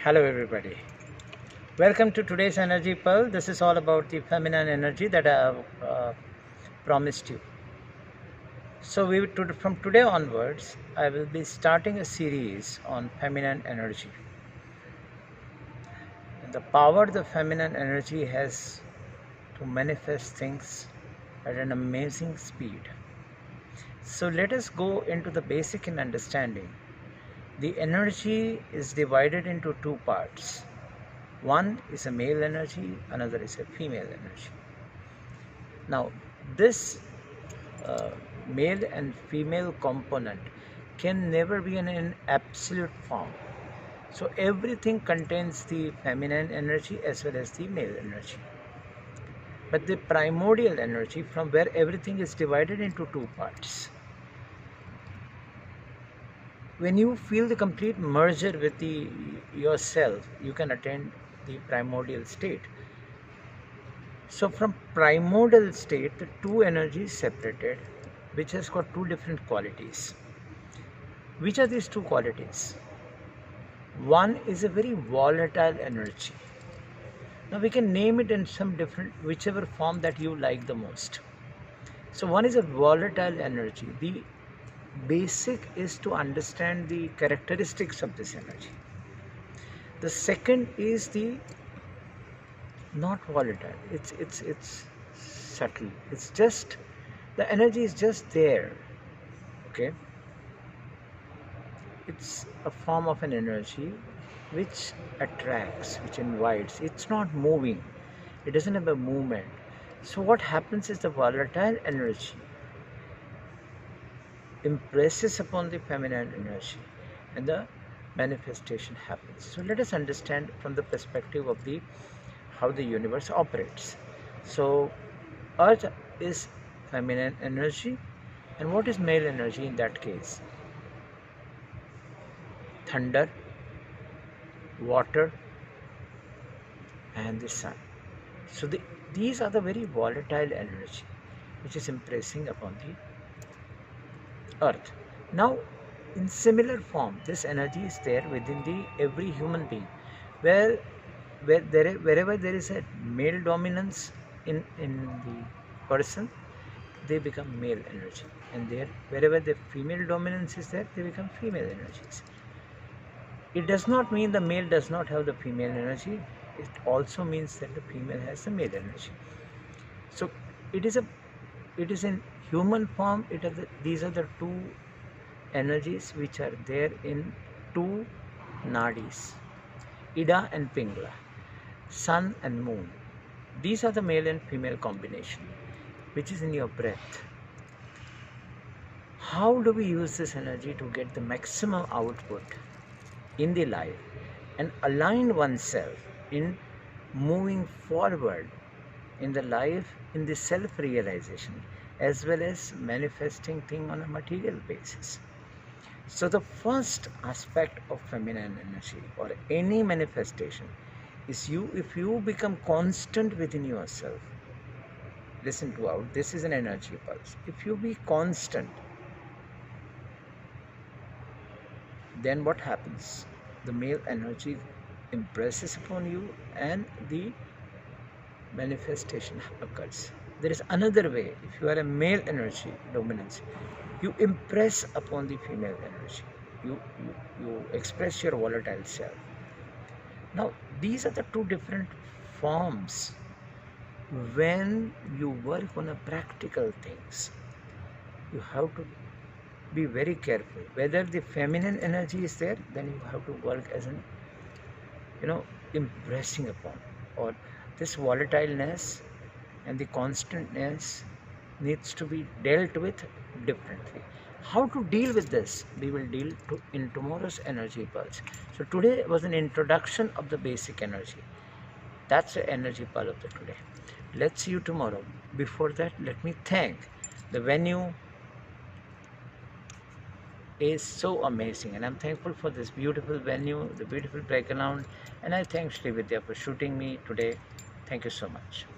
Hello everybody. Welcome to today's Energy Pearl. This is all about the feminine energy that I have promised you. So from today onwards, I will be starting a series on feminine energy. And the power the feminine energy has to manifest things at an amazing speed. So let us go into the basic in understanding. The energy is divided into two parts. One is a male energy, another is a female energy. Now, this male and female component can never be in an absolute form. So, everything contains the feminine energy as well as the male energy. But the primordial energy, from where everything is divided into two parts. When you feel the complete merger with yourself, you can attain the primordial state. So from primordial state, the two energies separated, which has got two different qualities. Which are these two qualities? One is a very volatile energy. Now we can name it in some different, whichever form that you like the most. So one is a volatile energy. The basic is to understand the characteristics of this energy. The second is the not volatile. It's subtle. It's just the energy is just there. Okay. It's a form of an energy which attracts, which invites. It's not moving. It doesn't have a movement. So what happens is the volatile energy impresses upon the feminine energy and the manifestation happens. So let us understand from the perspective of the how the universe operates. So earth is feminine energy, and what is male energy in that case? Thunder, water, and the sun. So these are the very volatile energy which is impressing upon the earth. Now in similar form, this energy is there within every human being, wherever there is a male dominance in the person, they become male energy, and wherever the female dominance is there, they become female energies. It does not mean the male does not have the female energy. It also means that the female has the male energy. So it is in human form. These are the two energies which are there in two nadis, Ida and Pingala, sun and moon. These are the male and female combination which is in your breath. How do we use this energy to get the maximum output in the life and align oneself in moving forward in the life, in the self-realization, as well as manifesting things on a material basis? So the first aspect of feminine energy or any manifestation is if you become constant within yourself. Listen to out, this is an energy pulse. If you be constant, then what happens? The male energy impresses upon you and the manifestation occurs. There is another way. If you are a male energy dominance, you impress upon the female energy. You express your volatile self. Now, these are the two different forms when you work on a practical things. You have to be very careful. Whether the feminine energy is there, then you have to work as an, impressing upon, or this volatileness and the constantness needs to be dealt with differently. How to deal with this, we will deal in tomorrow's energy pulse. So today was an introduction of the basic energy. That's the energy pulse of the today. Let's see you tomorrow. Before that, let me thank the venue. Is so amazing, and I'm thankful for this beautiful venue, the beautiful background, and I thank Sri Vidya for shooting me today. Thank you so much.